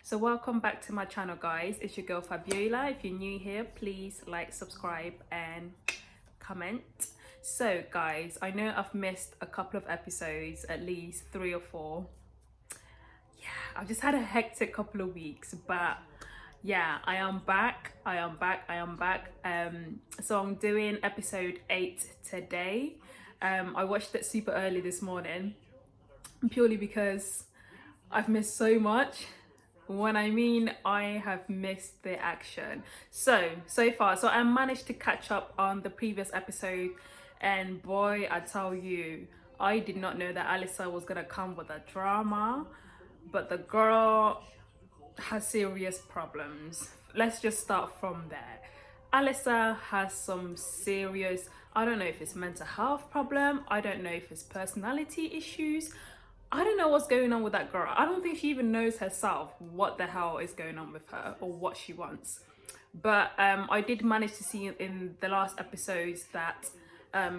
So welcome back to my channel, guys. It's your girl Fabiola. If you're new here, please like, subscribe and comment. So guys, I know I've missed a couple of episodes, at least 3 or 4. Yeah, I've just had a hectic couple of weeks, but yeah, I am back. So I'm doing episode 8 today. I watched it super early this morning purely because I've missed so much. When I mean I have missed the action. So far, I managed to catch up on the previous episode, and boy, I tell you, I did not know that Alyssa was gonna come with a drama, but the girl has serious problems. Let's just start from there. Alyssa has some serious, I don't know if it's mental health problem, I don't know if it's personality issues, I don't know what's going on with that girl. I don't think she even knows herself what the hell is going on with her or what she wants. But I did manage to see in the last episodes that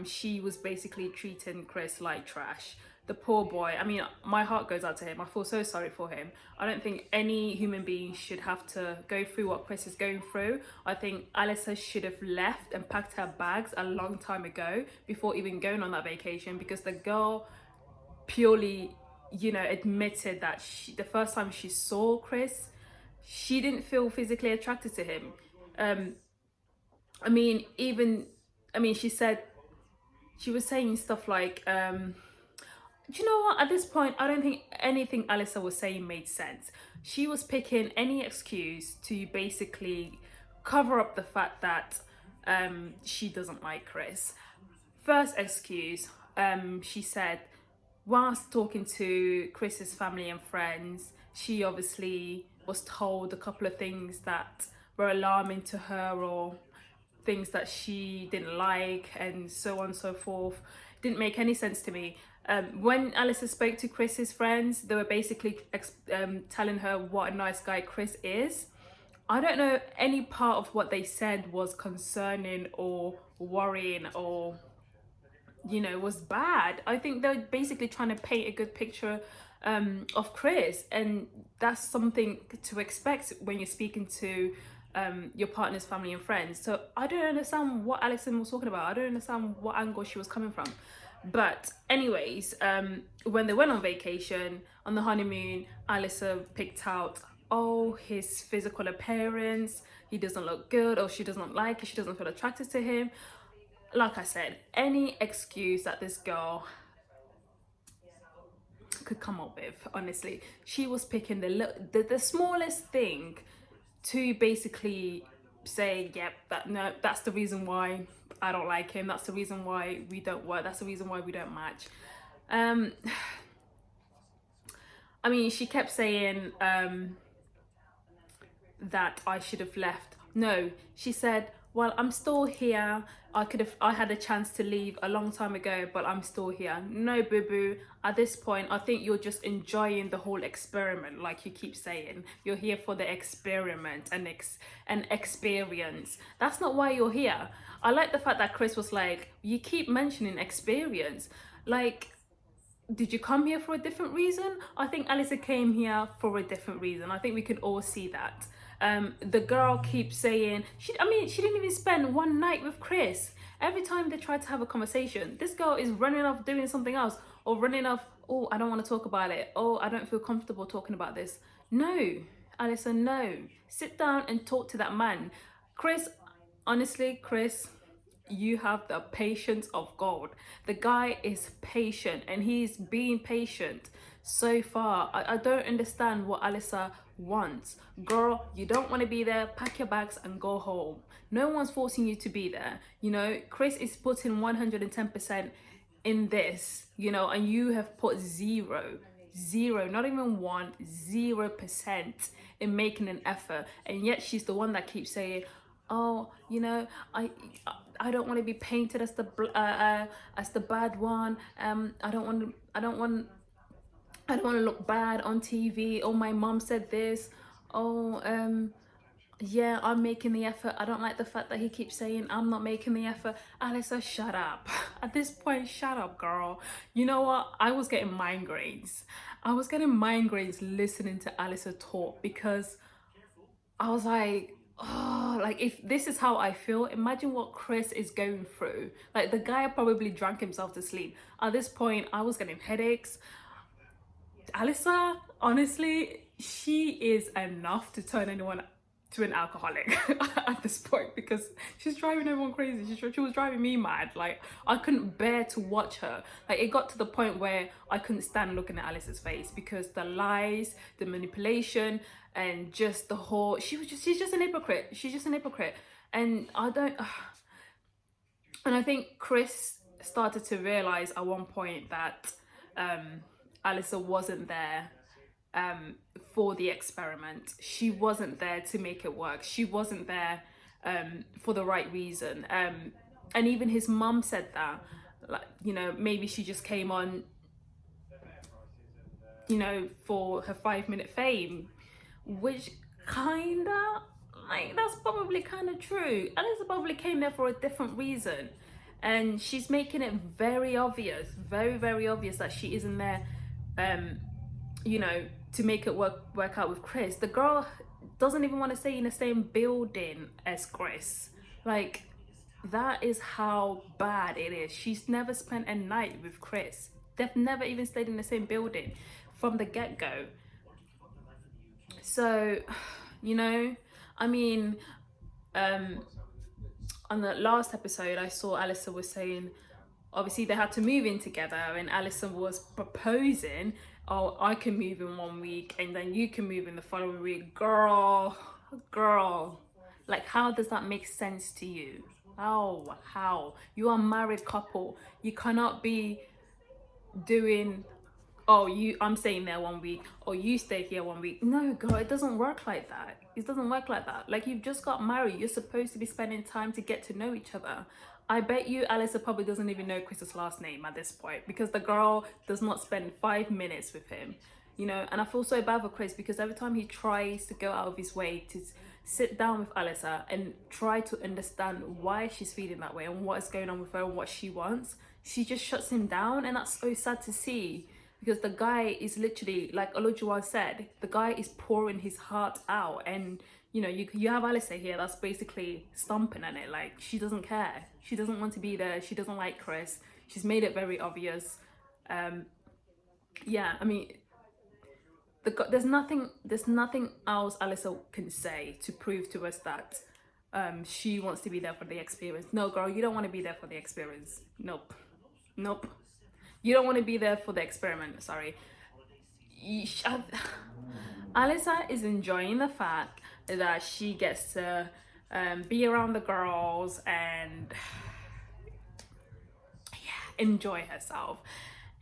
she was basically treating Chris like trash. The poor boy, I mean, my heart goes out to him. I feel so sorry for him. I don't think any human being should have to go through what Chris is going through. I think Alyssa should have left and packed her bags a long time ago before even going on that vacation, because the girl purely, admitted that the first time she saw Chris, she didn't feel physically attracted to him. She said, she was saying stuff like, do you know what? At this point, I don't think anything Alyssa was saying made sense. She was picking any excuse to basically cover up the fact that she doesn't like Chris. First excuse, she said, whilst talking to Chris's family and friends, she obviously was told a couple of things that were alarming to her, or things that she didn't like, and so on and so forth. Didn't make any sense to me. When Alyssa spoke to Chris's friends, they were basically telling her what a nice guy Chris is. I don't know any part of what they said was concerning or worrying or was bad. I think they're basically trying to paint a good picture of Chris, and that's something to expect when you're speaking to your partner's family and friends. So I don't understand what Alison was talking about. I don't understand what angle she was coming from. But anyways, when they went on vacation, on the honeymoon, Alyssa picked out, his physical appearance, he doesn't look good, or she doesn't like it, she doesn't feel attracted to him. Like I said, any excuse that this girl could come up with, honestly, she was picking the smallest thing to basically say, yep, that's the reason why I don't like him, that's the reason why we don't work, that's the reason why we don't match. She kept saying that I should have left. No, she said, well, I'm still here. I had a chance to leave a long time ago, but I'm still here. No, boo-boo. At this point, I think you're just enjoying the whole experiment, like you keep saying. You're here for the experiment and experience. That's not why you're here. I like the fact that Chris was like, you keep mentioning experience. Like, did you come here for a different reason? I think Alyssa came here for a different reason. I think we can all see that. The girl keeps saying, she didn't even spend one night with Chris. Every time they try to have a conversation, this girl is running off doing something else, or running off, oh, I don't want to talk about it. Oh, I don't feel comfortable talking about this. No, Alyssa, no. Sit down and talk to that man. Chris, honestly, Chris, you have the patience of God. The guy is patient, and he's being patient so far. I don't understand what Alyssa wants. Girl, you don't want to be there, pack your bags and go home. No one's forcing you to be there. Chris is putting 110% in this, and you have put zero, not even 0% in making an effort, and yet she's the one that keeps saying, oh, I don't want to be painted as the bad one. I don't want to look bad on TV. Oh, my mom said this. Oh, yeah, I'm making the effort. I don't like the fact that he keeps saying I'm not making the effort. Alyssa, shut up. At this point, shut up, girl. You know what? I was getting migraines. I was getting migraines listening to Alyssa talk because I was like, oh, like if this is how I feel, imagine what Chris is going through. Like the guy probably drank himself to sleep. At this point, I was getting headaches. Alyssa, honestly, she is enough to turn anyone to an alcoholic at this point because she's driving everyone crazy. She was driving me mad. Like I couldn't bear to watch her. Like it got to the point where I couldn't stand looking at Alice's face because the lies, the manipulation, and just the whole she's just an hypocrite. She's just an hypocrite. And I don't and I think Chris started to realize at one point that Alyssa wasn't there for the experiment. She wasn't there to make it work. She wasn't there for the right reason. And even his mum said that, like, you know, maybe she just came on, you know, for her 5-minute fame, which kinda, like, that's probably kind of true. Alyssa probably came there for a different reason. And she's making it very obvious, very, very obvious that she isn't there, you know, to make it work out with Chris. The girl doesn't even want to stay in the same building as Chris. Like, that is how bad it is. She's never spent a night with Chris. They've never even stayed in the same building from the get-go. So, you know, I mean, on the last episode, I saw Alyssa was saying, obviously they had to move in together, and Alyssa was proposing, oh, I can move in 1 week and then you can move in the following week. Girl, like how does that make sense to you? How? You are a married couple. You cannot be doing, oh, I'm staying there 1 week, or you stay here 1 week. No, girl, it doesn't work like that. It doesn't work like that. Like, you've just got married. You're supposed to be spending time to get to know each other. I bet you Alyssa probably doesn't even know Chris's last name at this point because the girl does not spend 5 minutes with him, you know. And I feel so bad for Chris because every time he tries to go out of his way to sit down with Alyssa and try to understand why she's feeling that way and what is going on with her and what she wants, she just shuts him down. And that's so sad to see because the guy is literally, like Olusola said, the guy is pouring his heart out. And you know, you have Alyssa here that's basically stomping on it. Like, she doesn't care. She doesn't want to be there. She doesn't like Chris. She's made it very obvious. Yeah, I mean, there's nothing else Alyssa can say to prove to us that she wants to be there for the experience. No, girl, you don't want to be there for the experience. Nope. You don't want to be there for the experiment. Sorry. Alyssa is enjoying the fact that she gets to be around the girls and enjoy herself.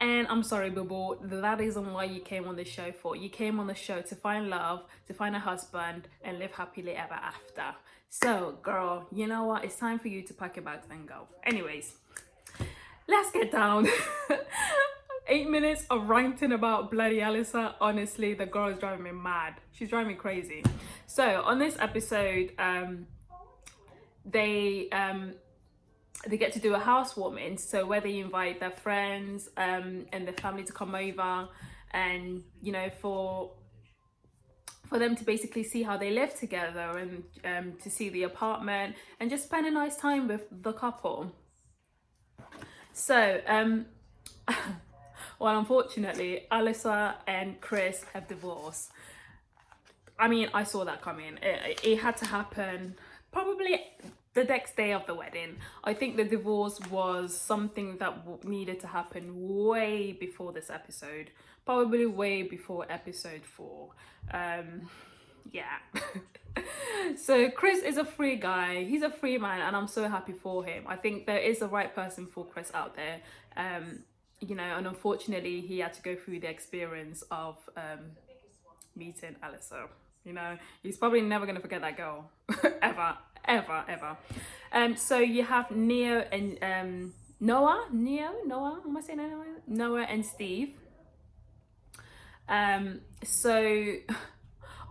And I'm sorry, boo, that isn't what you came on the show for. You came on the show to find love, to find a husband, and live happily ever after. So, girl, you know what? It's time for you to pack your bags and go. Anyways, let's get down. 8 minutes of ranting about bloody Alyssa. Honestly, the girl is driving me mad. She's driving me crazy. So on this episode, they get to do a housewarming. So where they invite their friends and their family to come over, and you know, for them to basically see how they live together and to see the apartment and just spend a nice time with the couple. So well, unfortunately, Alyssa and Chris have divorced. I mean, I saw that coming. It had to happen probably the next day of the wedding. I think the divorce was something that needed to happen way before this episode. Probably way before episode 4. Yeah. So Chris is a free guy. He's a free man, and I'm so happy for him. I think there is the right person for Chris out there. You know, and unfortunately he had to go through the experience of meeting Alyssa. You know, he's probably never going to forget that girl. ever. So you have Noah, am I saying Noah? Noah and Steve. So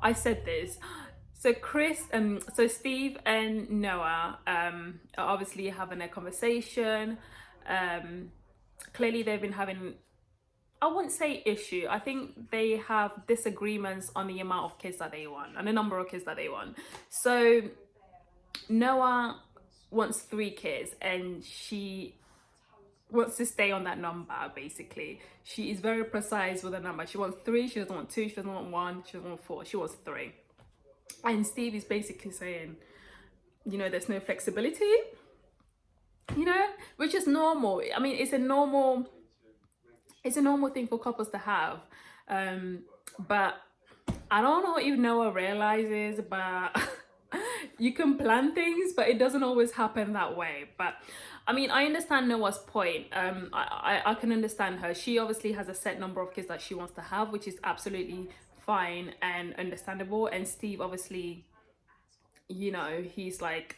I said this. So Steve and Noah are obviously having a conversation. Clearly they've been having, I wouldn't say issue. I think they have disagreements on the amount of kids that they want and the number of kids that they want. So Noah wants 3 kids and she wants to stay on that number. Basically, she is very precise with a number. She wants 3, she doesn't want 2, she doesn't want 1, she doesn't want 4, she wants 3. And Steve is basically saying, you know, there's no flexibility, you know, which is normal. I mean, it's a normal thing for couples to have. But I don't know if Noah realizes, but you can plan things, but it doesn't always happen that way. But I mean, I understand Noah's point. I can understand her. She obviously has a set number of kids that she wants to have, which is absolutely fine and understandable. And Steve obviously, you know, he's like,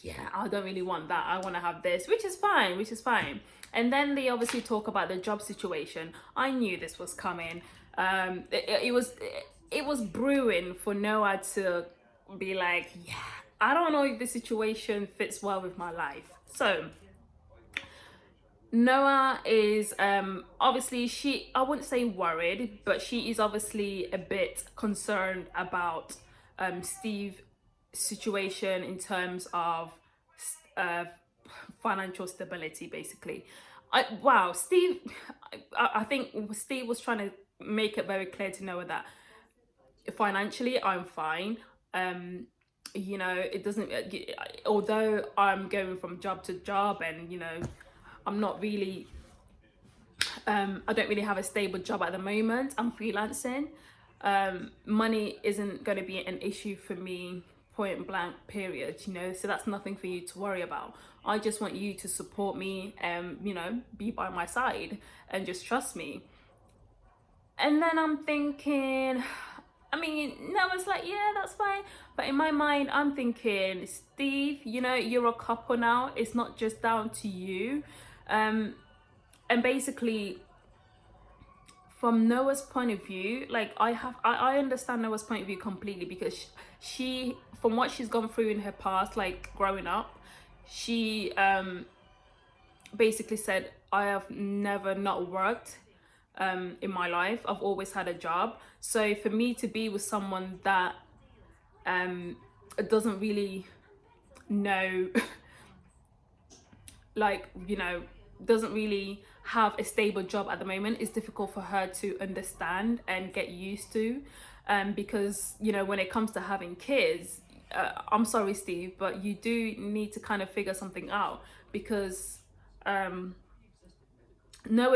yeah, I don't really want that, I want to have this, which is fine. And then they obviously talk about the job situation. I knew this was coming. It was brewing for Noah to be like, yeah, I don't know if this situation fits well with my life. So Noah is obviously, I wouldn't say worried, but she is obviously a bit concerned about Steve's situation in terms of financial stability, basically. Steve, I think Steve was trying to make it very clear to Noah that financially I'm fine. You know, it doesn't, although I'm going from job to job and, you know, I'm not really, I don't really have a stable job at the moment. I'm freelancing. Money isn't going to be an issue for me, point blank, period, you know, so that's nothing for you to worry about. I just want you to support me and, you know, be by my side and just trust me. And then I'm thinking, I mean, Noah's like, yeah, that's fine. But in my mind, I'm thinking, Steve, you know, you're a couple now. It's not just down to you. And basically, from Noah's point of view, like I understand Noah's point of view completely, because she, from what she's gone through in her past, like growing up, she basically said, I have never not worked in my life. I've always had a job. So for me to be with someone that doesn't really know like, you know, doesn't really have a stable job at the moment is difficult for her to understand and get used to, because, you know, when it comes to having kids, I'm sorry, Steve, but you do need to kind of figure something out, because Noah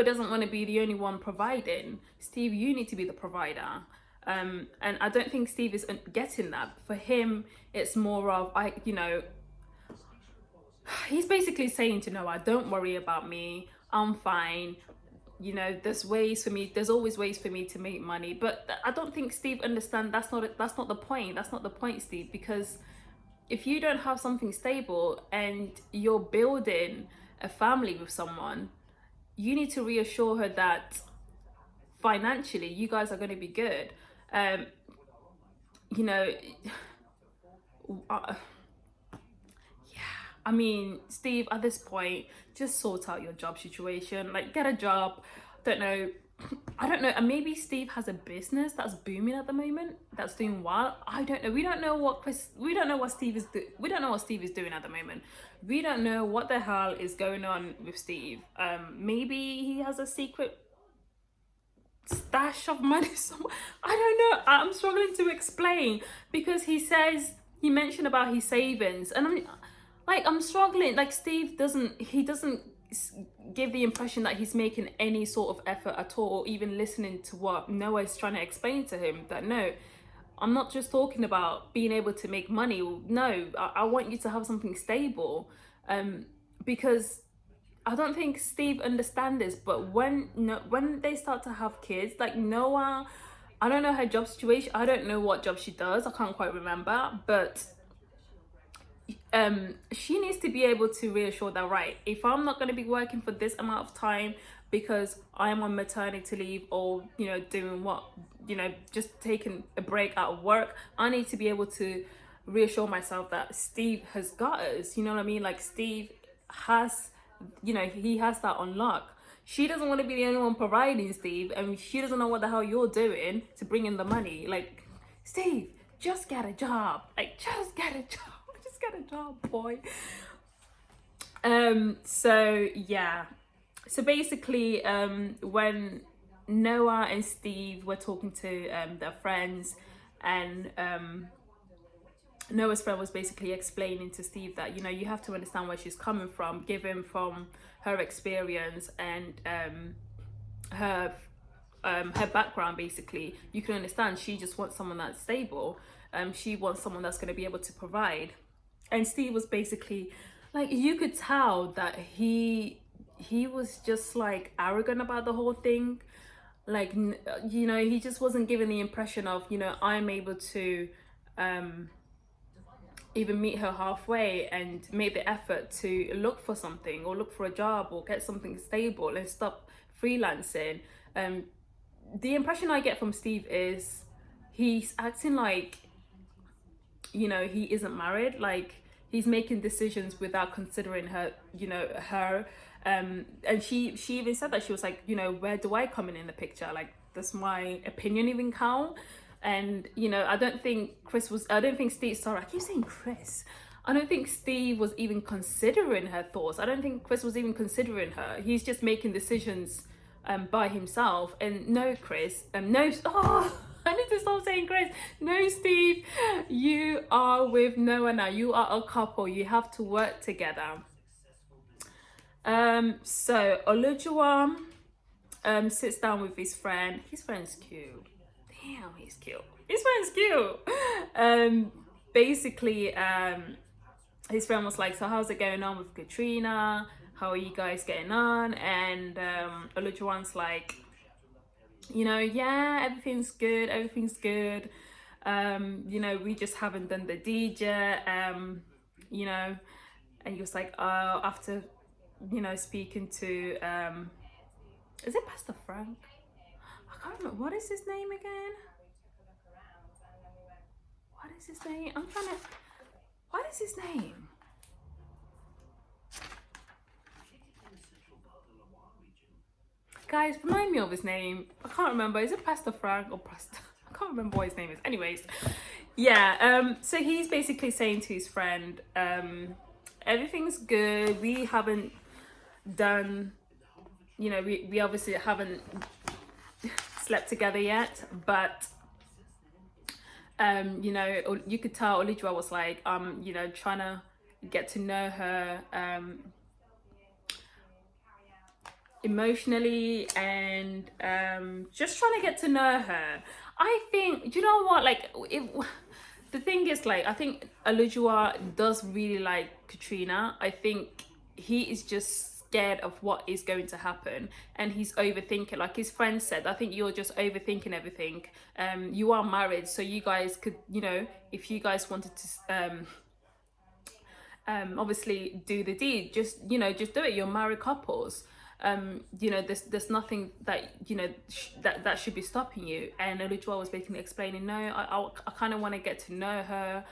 doesn't want to be the only one providing. Steve, you need to be the provider. And I don't think Steve is getting that. For him, it's more of, you know, he's basically saying to Noah, don't worry about me, I'm fine, you know, there's always ways for me to make money. But I don't think Steve understands that's not the point, Steve, because if you don't have something stable and you're building a family with someone, you need to reassure her that financially you guys are going to be good. You know, I mean, Steve, at this point, just sort out your job situation. Like, get a job. I don't know. And maybe Steve has a business that's booming at the moment, that's doing well. I don't know. We don't know what Steve is doing at the moment. We don't know what the hell is going on with Steve. Maybe he has a secret stash of money somewhere. I don't know. I'm struggling to explain, because he mentioned about his savings, and I'm struggling. Like, Steve doesn't give the impression that he's making any sort of effort at all, or even listening to what Noah is trying to explain to him, that no, I'm not just talking about being able to make money. No, I want you to have something stable, because I don't think Steve understands this. But when they start to have kids, like Noah, I don't know her job situation. I don't know what job she does. I can't quite remember, but she needs to be able to reassure that, right, if I'm not going to be working for this amount of time, because I am on maternity leave, or doing what, just taking a break out of work, I need to be able to reassure myself that Steve has got us. You know what I mean? Like, Steve has, he has that on lock. She doesn't want to be the only one providing, Steve, and she doesn't know what the hell you're doing to bring in the money. Like, Steve, just get a job. Like, just get a job. Just get a job, boy. So yeah. So basically, when Noah and Steve were talking to their friends, and Noah's friend was basically explaining to Steve that, you have to understand where she's coming from, given from her experience and her background. Basically, you can understand she just wants someone that's stable. She wants someone that's going to be able to provide. And Steve was basically like, you could tell that he was just like arrogant about the whole thing. Like, he just wasn't giving the impression of, I'm able to even meet her halfway and make the effort to look for something, or look for a job, or get something stable and stop freelancing. The impression I get from Steve is he's acting like, he isn't married. Like, he's making decisions without considering her, and she even said that. She was like, where do I come in the picture? Like, does my opinion even count? And I don't think Steve, sorry, I keep saying Chris. I don't think Steve was even considering her thoughts. I don't think Chris was even considering her. He's just making decisions by himself. And no, Chris, no, oh, I need to stop saying Chris. No, Steve, you are with Noah now. You are a couple. You have to work together. So Olusola sits down with his friend. His friend's cute. Damn, he's cute. His friend's cute. Basically, his friend was like, so how's it going on with Katina? How are you guys getting on? And Olusola's like, yeah, everything's good. We just haven't done the deed yet. And he was like, after, speaking to, is it Pastor Frank? I can't remember. What is his name again? What is his name? What is his name? Guys, remind me of his name. I can't remember. Is it Pastor Frank or Pastor? I can't remember what his name is. Anyways, yeah. So he's basically saying to his friend, everything's good. We haven't done, we obviously haven't slept together yet, but you could tell Olusola was like, trying to get to know her emotionally, and just trying to get to know her. I think, do you know what, like, the thing is, like, I think Olusola does really like Katina. I think he is just scared of what is going to happen, and he's overthinking. Like his friend said, I think you're just overthinking everything. You are married, so you guys could, if you guys wanted to obviously do the deed, just do it. You're married couples. There's nothing that that should be stopping you. And Olusola was basically explaining, no, I kind of want to get to know her,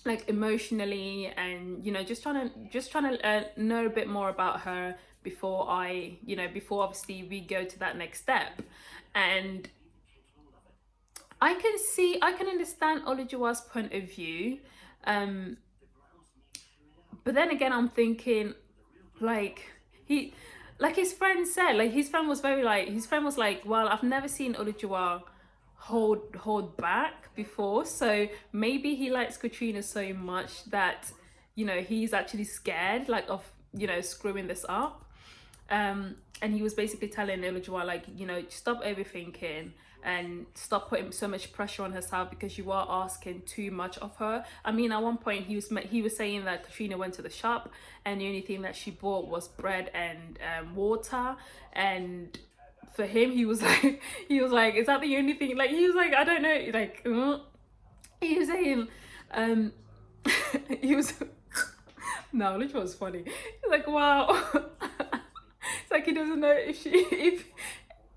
like emotionally, and just trying to know a bit more about her before before obviously we go to that next step. And I can understand Olusola's point of view, but then again, I'm thinking, like his friend said, like his friend was like, well, I've never seen Olusola hold back before, so maybe he likes Katina so much that he's actually scared, like, of screwing this up. And he was basically telling Olusola, like, stop overthinking and stop putting so much pressure on herself, because you are asking too much of her. I mean, at one point he was saying that Katina went to the shop and the only thing that she bought was bread and water, and for him he was like, is that the only thing? Like, he was like, I don't know, like, he was saying, he was no, which was funny. He's like, wow. like he doesn't know if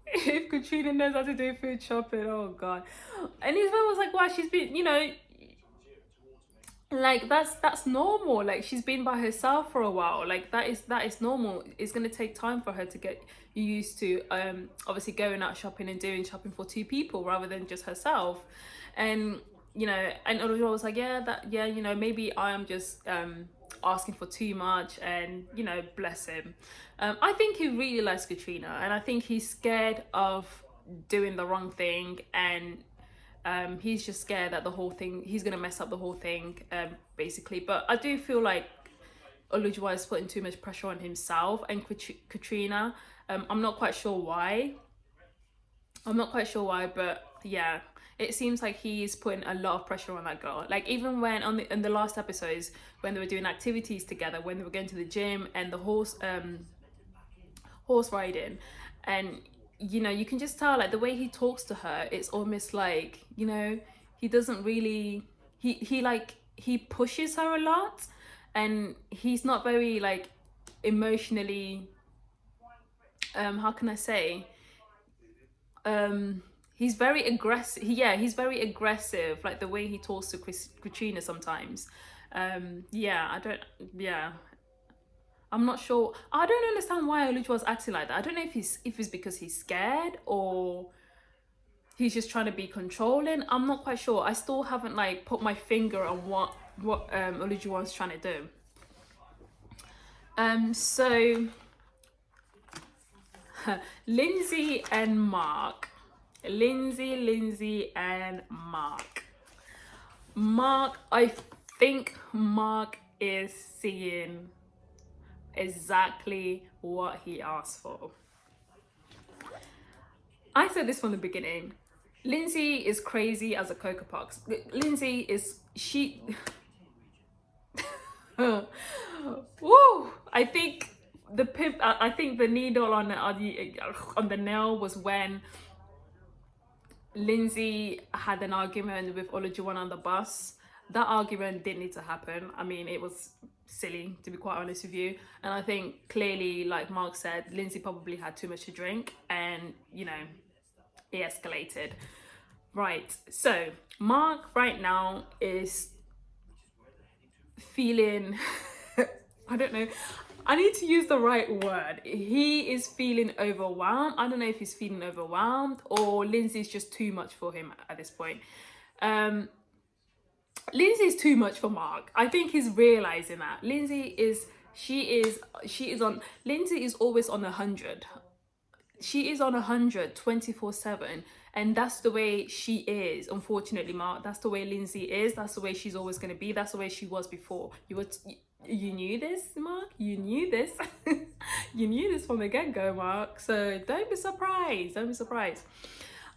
if Katrina knows how to do food shopping. Oh god. And his mom was like, wow, she's been, like that's normal. Like she's been by herself for a while. Like that is normal. It's gonna take time for her to get used to obviously going out shopping and doing shopping for two people rather than just herself. And and Olusola was like, yeah, maybe I am just asking for too much, and bless him. I think he really likes Katrina, and I think he's scared of doing the wrong thing, and he's just scared that he's gonna mess up the whole thing, basically. But I do feel like Olusola is putting too much pressure on himself and Katrina. I'm not quite sure why. But yeah, it seems like he's putting a lot of pressure on that girl. Like even when in the last episodes, when they were doing activities together, when they were going to the gym and the horse riding, and you can just tell, like, the way he talks to her, it's almost like, he doesn't really, he pushes her a lot, and he's not very, like, emotionally, how can I say, he's very aggressive. He's very aggressive, like the way he talks to Katrina sometimes. I'm not sure. I don't understand why Olusola was acting like that. I don't know if it's because he's scared or he's just trying to be controlling. I'm not quite sure. I still haven't, like, put my finger on what Olusola was trying to do. So Lindsey and Mark. Lindsey and Mark. I think Mark is seeing exactly what he asked for. I said this from the beginning. Lindsey is crazy as a Cocoa Pox. Lindsey is woo! I think the needle on the nail was when Lindsey had an argument with Olusola on the bus. That argument didn't need to happen. I mean, it was silly, to be quite honest with you. And I think clearly, like Mark said, Lindsey probably had too much to drink, and it escalated. Right, so Mark right now is feeling I don't know, I need to use the right word. He is feeling overwhelmed. I don't know if he's feeling overwhelmed or Lindsey's just too much for him at this point. Lindsey's too much for Mark. I think he's realizing that. Lindsey is always on 100. She is on 100 24/7, and that's the way she is. Unfortunately, Mark, that's the way Lindsey is. That's the way she's always going to be. That's the way she was before. You knew this, Mark. You knew this. You knew this from the get-go, Mark. So don't be surprised.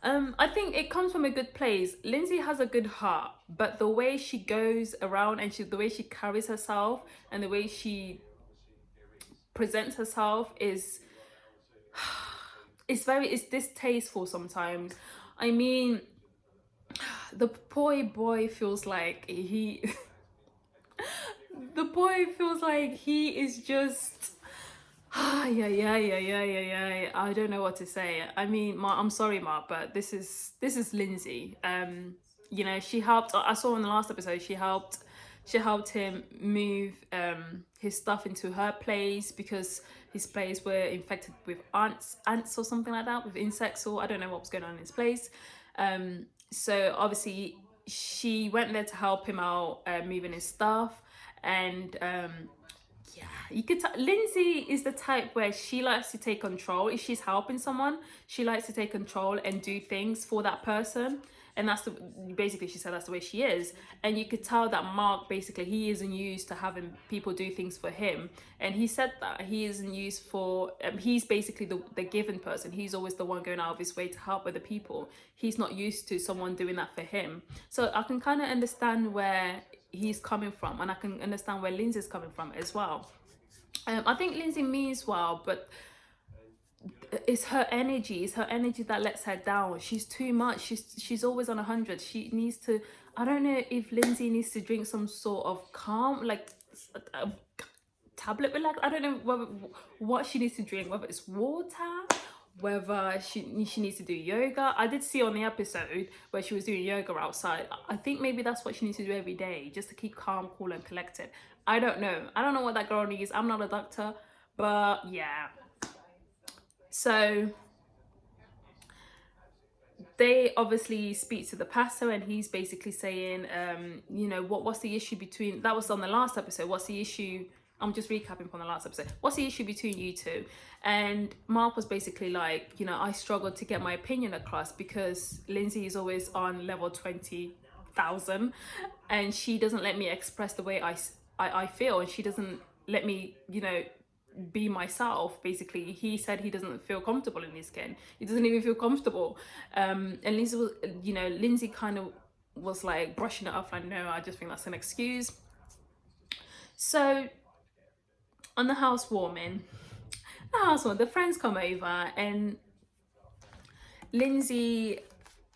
I think it comes from a good place. Lindsey has a good heart, but the way she goes around and the way she carries herself and the way she presents herself is it's distasteful sometimes. I mean, the boy feels like he is just yeah. I don't know what to say. I mean, I'm sorry, Mark, but this is Lindsey. She helped. I saw in the last episode she helped him move his stuff into her place because his place were infected with ants or something like that, with insects, or I don't know what was going on in his place. So obviously she went there to help him out moving his stuff, and you could tell Lindsey is the type where she likes to take control. If she's helping someone, she likes to take control and do things for that person. And basically she said that's the way she is. And you could tell that Mark, basically, he isn't used to having people do things for him. And he said that he isn't used for, he's basically the given person. He's always the one going out of his way to help other people. He's not used to someone doing that for him. So I can kind of understand where he's coming from, and I can understand where Lindsey's coming from as well. I think Lindsey means well, but it's her energy that lets her down. She's too much. She's always on 100. She needs to, I don't know if Lindsey needs to drink some sort of calm, like tablet relax. I don't know what she needs to drink, whether it's water, whether she needs to do yoga. I did see on the episode where she was doing yoga outside. I think maybe that's what she needs to do every day, just to keep calm, cool, and collected. I don't know. I don't know what that girl needs. I'm not a doctor, but yeah. So they obviously speak to the pastor, and he's basically saying, you know, what's the issue between, that was on the last episode, what's the issue, I'm just recapping from the last episode, what's the issue between you two? And Mark was basically like, you know, I struggled to get my opinion across because Lindsey is always on level 20,000 and she doesn't let me express the way I feel, and she doesn't let me, you know, be myself. Basically, he said he doesn't feel comfortable in his skin. He doesn't even feel comfortable. And Lindsey was, you know, Lindsey kind of was like brushing it off, like, no, I just think that's an excuse. So on the housewarming, the friends come over, and Lindsey,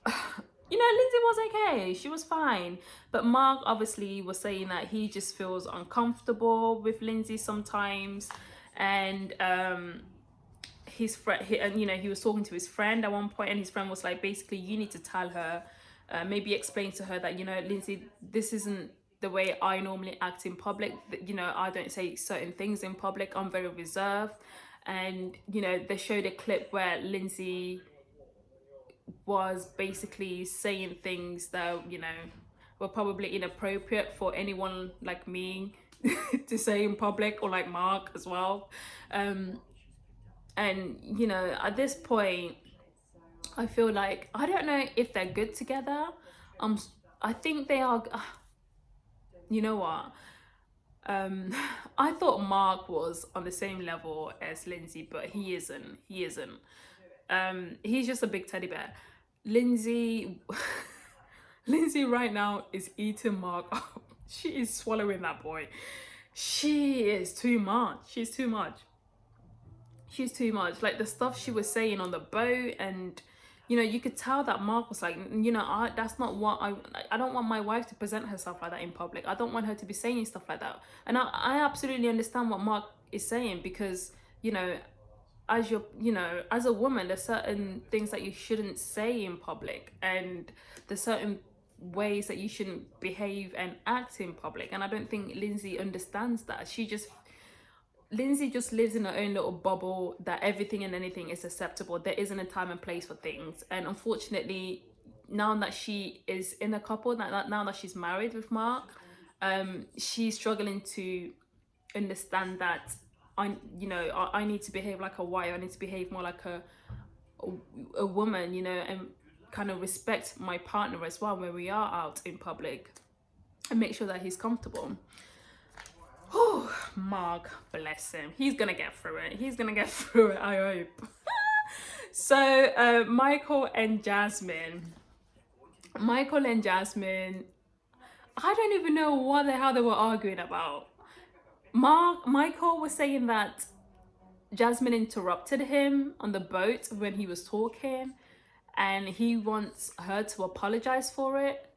you know, Lindsey was okay. She was fine. But Mark obviously was saying that he just feels uncomfortable with Lindsey sometimes. And his friend, and you know, he was talking to his friend at one point, and his friend was like, basically, you need to tell her, maybe explain to her that, you know, Lindsey, this isn't the way I normally act in public. You know, I don't say certain things in public. I'm very reserved. And you know, they showed a clip where Lindsey was basically saying things that, you know, were probably inappropriate for anyone like me to say in public, or like Mark as well. And you know, at this point, I feel like, I don't know if they're good together. I think they are. You know what? I thought Mark was on the same level as Lindsey, but he isn't. He's just a big teddy bear. Lindsey right now is eating Mark up. She is swallowing that boy. She is too much. She's too much. Like the stuff she was saying on the boat, and you know, you could tell that Mark was like, you know, that's not what I don't want my wife to present herself like that in public. I don't want her to be saying stuff like that. And I absolutely understand what Mark is saying, because, you know, as you're, you know, as a woman, there's certain things that you shouldn't say in public, and there's certain ways that you shouldn't behave and act in public. And I don't think Lindsey understands that. Lindsey just lives in her own little bubble that everything and anything is acceptable. There isn't a time and place for things. And unfortunately, now that she is in a couple, now that she's married with Mark, she's struggling to understand that I need to behave like a wife. I need to behave more like a woman, you know, and kind of respect my partner as well when we are out in public, and make sure that he's comfortable. Oh, Mark, bless him. He's gonna get through it. I hope. So Michael and Jasmine, I don't even know what the hell they were arguing about. Michael was saying that Jasmine interrupted him on the boat when he was talking, and he wants her to apologize for it.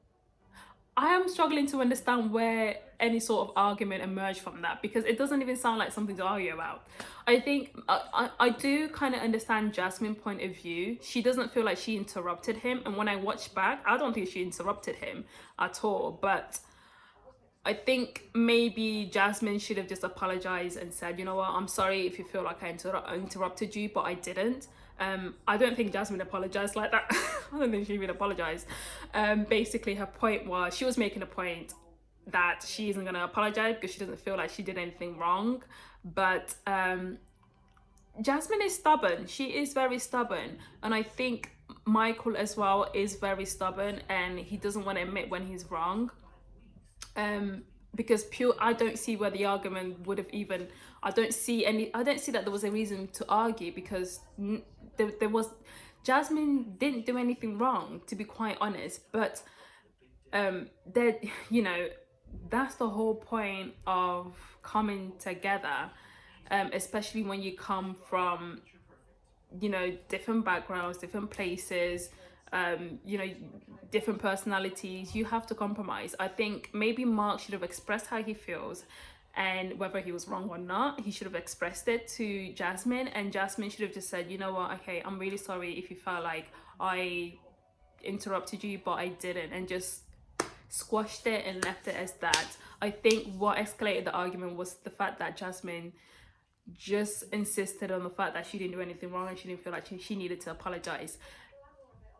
I am struggling to understand where any sort of argument emerged from that, because it doesn't even sound like something to argue about. I think I do kind of understand Jasmine's point of view. She doesn't feel like she interrupted him, and when I watch back, I don't think she interrupted him at all. But I think maybe Jasmine should have just apologized and said, you know what, I'm sorry if you feel like I interrupted you, but I didn't. I don't think Jasmine apologized like that. I don't think she even apologized. Basically, her point was, she was making a point that she isn't going to apologize because she doesn't feel like she did anything wrong. But Jasmine is stubborn. She is very stubborn. And I think Michael as well is very stubborn, and he doesn't want to admit when he's wrong. Because I don't see where the argument would have even, I don't see that there was a reason to argue, because there was, Jasmine didn't do anything wrong, to be quite honest. But you know, that's the whole point of coming together, especially when you come from, you know, different backgrounds, different places, you know, different personalities. You have to compromise. I think maybe Mark should have expressed how he feels, and whether he was wrong or not, he should have expressed it to Jasmine, and Jasmine should have just said, you know what, okay, I'm really sorry if you felt like I interrupted you, but I didn't, and just squashed it and left it as that. I think what escalated the argument was the fact that Jasmine just insisted on the fact that she didn't do anything wrong and she didn't feel like she needed to apologize,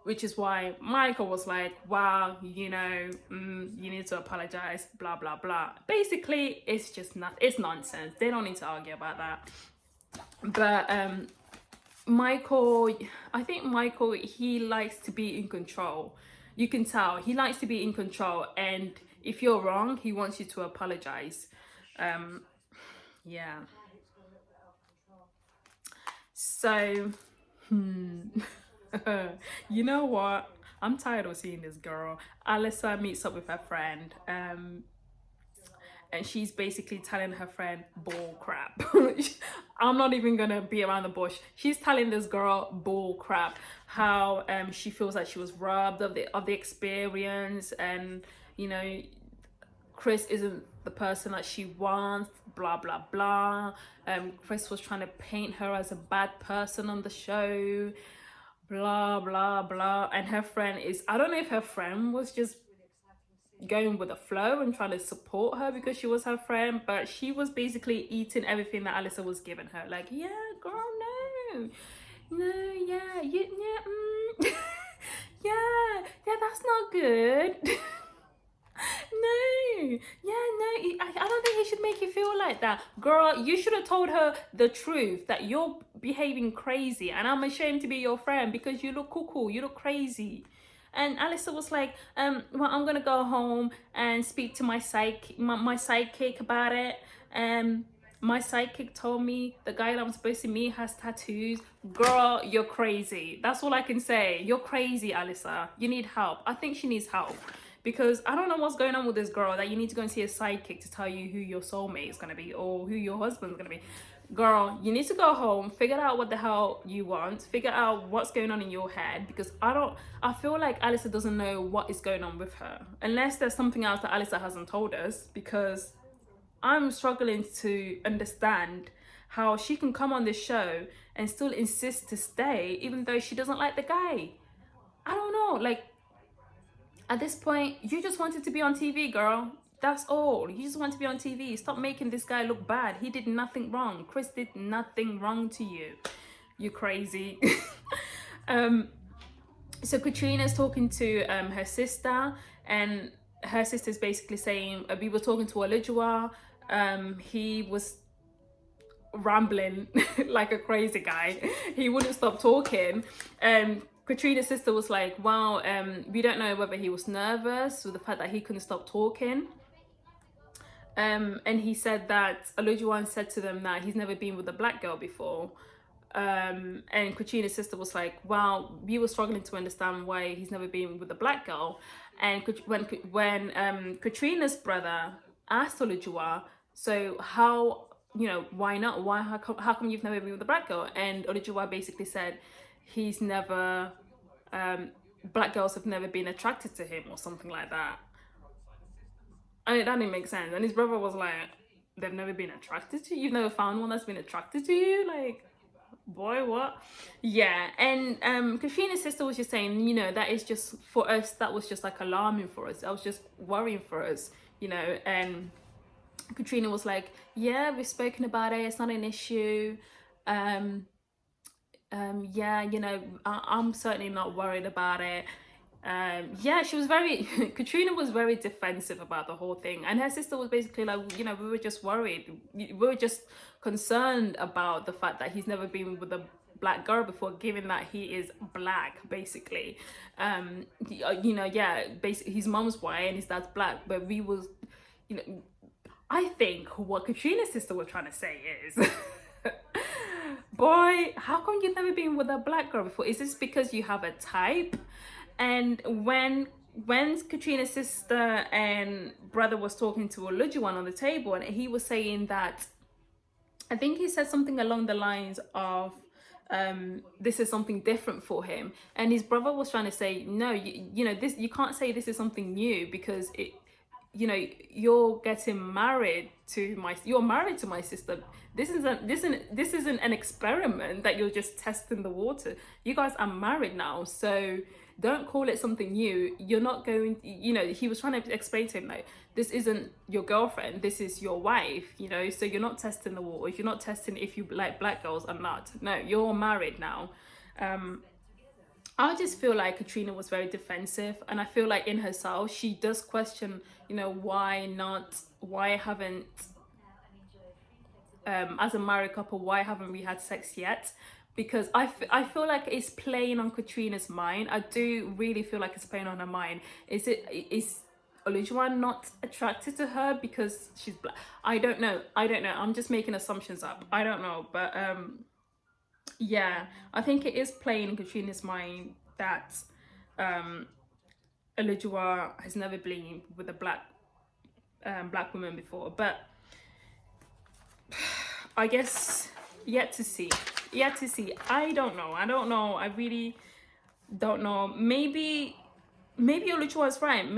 which is why Michael was like, wow, you know, you need to apologize, blah blah blah. Basically, it's just not, it's nonsense. They don't need to argue about that. But Michael, I think Michael, he likes to be in control. You can tell he likes to be in control, and if you're wrong, he wants you to apologize. Yeah. So, you know what? I'm tired of seeing this girl. Alyssa meets up with her friend, and she's basically telling her friend bull crap. I'm not even gonna be around the bush. She's telling this girl bull crap, how she feels like she was robbed of the experience, and you know, Chris isn't the person that she wants, blah blah blah. Chris was trying to paint her as a bad person on the show, blah blah blah. And her friend is, I don't know if her friend was just going with the flow and trying to support her because she was her friend, but she was basically eating everything that Alyssa was giving her. Like, yeah, girl, yeah, yeah, that's not good. No, I don't think he should make you feel like that. Girl, you should have told her the truth, that you're behaving crazy and I'm ashamed to be your friend because you look cuckoo, you look crazy. And Alyssa was like, well, I'm gonna go home and speak to my sidekick about it. My sidekick told me the guy that I'm supposed to meet has tattoos. Girl, you're crazy. That's all I can say. You're crazy, Alyssa. You need help. I think she needs help. Because I don't know what's going on with this girl that you need to go and see a sidekick to tell you who your soulmate is going to be or who your husband's going to be. Girl, you need to go home, figure out what the hell you want, figure out what's going on in your head, because I feel like Alyssa doesn't know what is going on with her. Unless there's something else that Alyssa hasn't told us, because I'm struggling to understand how she can come on this show and still insist to stay even though she doesn't like the guy. I don't know, like, at this point, you just wanted to be on TV, girl. That's all. You just want to be on TV. Stop making this guy look bad. He did nothing wrong. Chris did nothing wrong to you. You crazy. So Katrina's talking to her sister, and her sister's basically saying, we were talking to Olusola. He was rambling like a crazy guy. He wouldn't stop talking. Katrina's sister was like, well, we don't know whether he was nervous with the fact that he couldn't stop talking. And he said that Olusola said to them that he's never been with a black girl before. And Katrina's sister was like, well, we were struggling to understand why he's never been with a black girl. And when Katrina's brother asked Olusola, so how, you know, why not? How come you've never been with a black girl? And Olusola basically said, he's never, black girls have never been attracted to him or something like that. I mean, that didn't make sense. And his brother was like, they've never been attracted to you? You've never found one that's been attracted to you? Like, boy, what? Yeah. And Katrina's sister was just saying, you know, that is just, for us, that was just like alarming for us. That was just worrying for us, you know. And Katrina was like, yeah, we've spoken about it. It's not an issue. Yeah, you know, I'm certainly not worried about it. Yeah, she was Katrina was very defensive about the whole thing. And her sister was basically like, you know, we were just worried. We were just concerned about the fact that he's never been with a black girl before, given that he is black, basically. You know, yeah, basically his mom's white and his dad's black. But we was, you know, I think what Katrina's sister was trying to say is... boy, how come you've never been with a black girl before? Is this because you have a type? And when Katrina's sister and brother was talking to Olusola on the table, and he was saying that, I think he said something along the lines of, this is something different for him. And his brother was trying to say, no, you know, this, you can't say this is something new, because you know, you're married to my sister. This isn't an experiment that you're just testing the water. You guys are married now, so don't call it something new. You're not going, you know, he was trying to explain to him, like, this isn't your girlfriend, this is your wife, you know, so you're not testing the waters, you're not testing if you like black girls or not. No, you're married now. I just feel like Katrina was very defensive, and I feel like in herself she does question, you know, why haven't, as a married couple, why haven't we had sex yet? Because I feel like it's playing on Katrina's mind. I do really feel like it's playing on her mind. Is Olusola not attracted to her because she's black? I don't know. I'm just making assumptions up. I don't know, but yeah, I think it is playing in Katrina's mind that Olusola has never been with a black woman before. But I guess yet to see. I don't know. I really don't know. Maybe Olusola is right.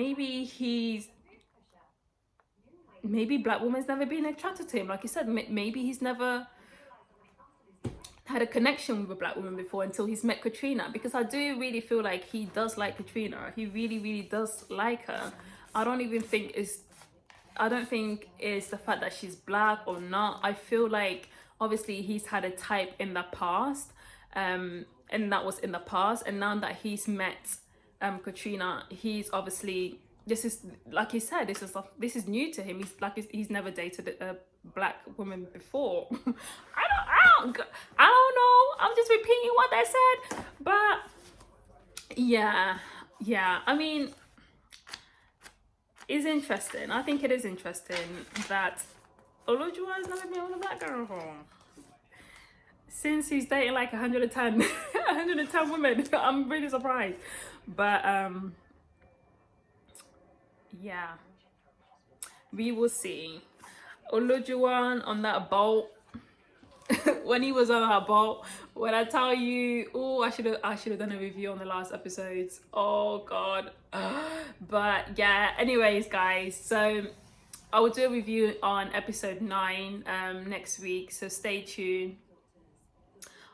Maybe black woman's never been attracted to him. Like you said, maybe he's never had a connection with a black woman before until he's met Katrina, because I do really feel like he does like Katrina. He really does like her. I don't think it's the fact that she's black or not. I feel like obviously he's had a type in the past, and that was in the past, and now that he's met Katrina, he's obviously, this is, like he said, this is new to him. He's never dated a black woman before. I don't know. I'm just repeating what they said, but yeah. I mean, it's interesting. I think it is interesting that Olusola has never been with a black girl before. Since he's dating like 110 women. I'm really surprised. But yeah, we will see. Olusola on that boat. When he was on that boat, when I tell you, oh, I should have done a review on the last episodes. Oh god. But yeah, anyways guys, so I will do a review on episode 9 next week, so stay tuned.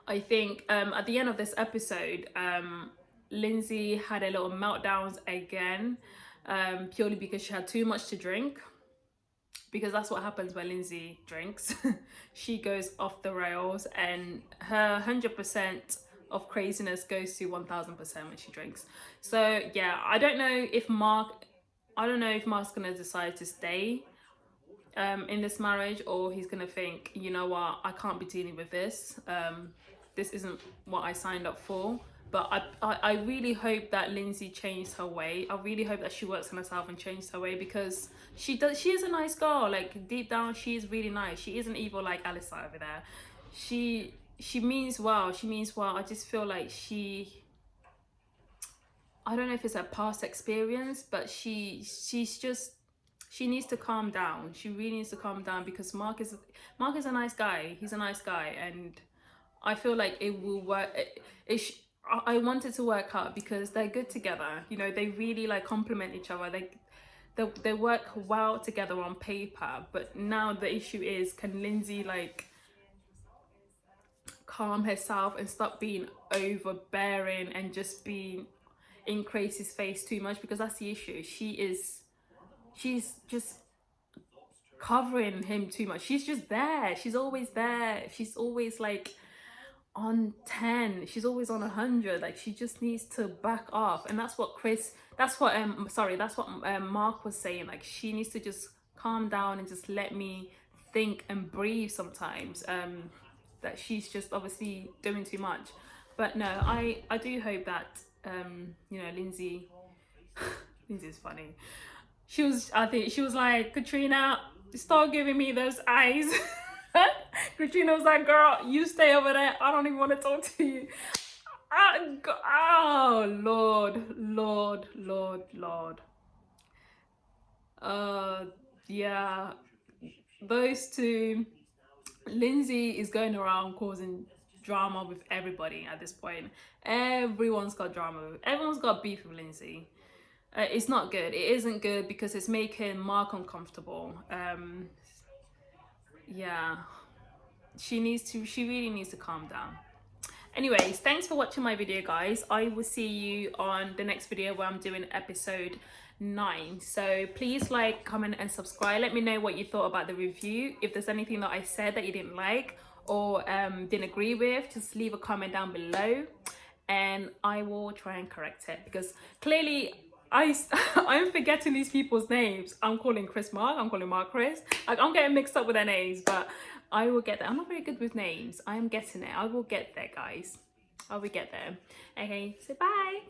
I think at the end of this episode, Lindsey had a little meltdowns again, purely because she had too much to drink. Because that's what happens when Lindsey drinks. She goes off the rails, and her 100% of craziness goes to 1000% when she drinks. So yeah, I don't know if Mark's gonna decide to stay in this marriage, or he's gonna think, you know what, I can't be dealing with this. This isn't what I signed up for. But I really hope that Lindsey changed her way. I really hope that she works on herself and changed her way, because she is a nice girl. Like, deep down, she is really nice. She isn't evil like Alyssa over there. She means well. I just feel like I don't know if it's a past experience, but she needs to calm down. She really needs to calm down, because Mark is a nice guy. He's a nice guy, and I feel like it will work. I want it to work out, because they're good together. You know, they really like complement each other. They work well together on paper. But now the issue is, can Lindsey like calm herself and stop being overbearing and just being in Crazy's face too much? Because that's the issue. She's just covering him too much. She's just there. She's always there. She's always like on 10. She's always on 100. Like, she just needs to back off. And that's what Mark was saying. Like, she needs to just calm down and just let me think and breathe sometimes. That she's just obviously doing too much. But no, I do hope that you know, Lindsey's funny. I think she was like, Katrina, stop giving me those eyes. Katrina was like, girl, you stay over there. I don't even want to talk to you. Oh, Lord. Yeah, those two. Lindsey is going around causing drama with everybody at this point. Everyone's got drama. Everyone's got beef with Lindsey. It's not good. It isn't good because it's making Mark uncomfortable. Yeah, she really needs to calm down. Anyways, thanks for watching my video, guys. I will see you on the next video where I'm doing episode 9. So please like, comment and subscribe. Let me know what you thought about the review. If there's anything that I said that you didn't like or didn't agree with, just leave a comment down below and I will try and correct it, because clearly I'm forgetting these people's names. I'm calling Chris Mark, I'm calling Mark Chris. Like, I'm getting mixed up with their names, but I will get there. I'm not very good with names. I am getting it. I will get there, guys. I will get there. Okay, so bye.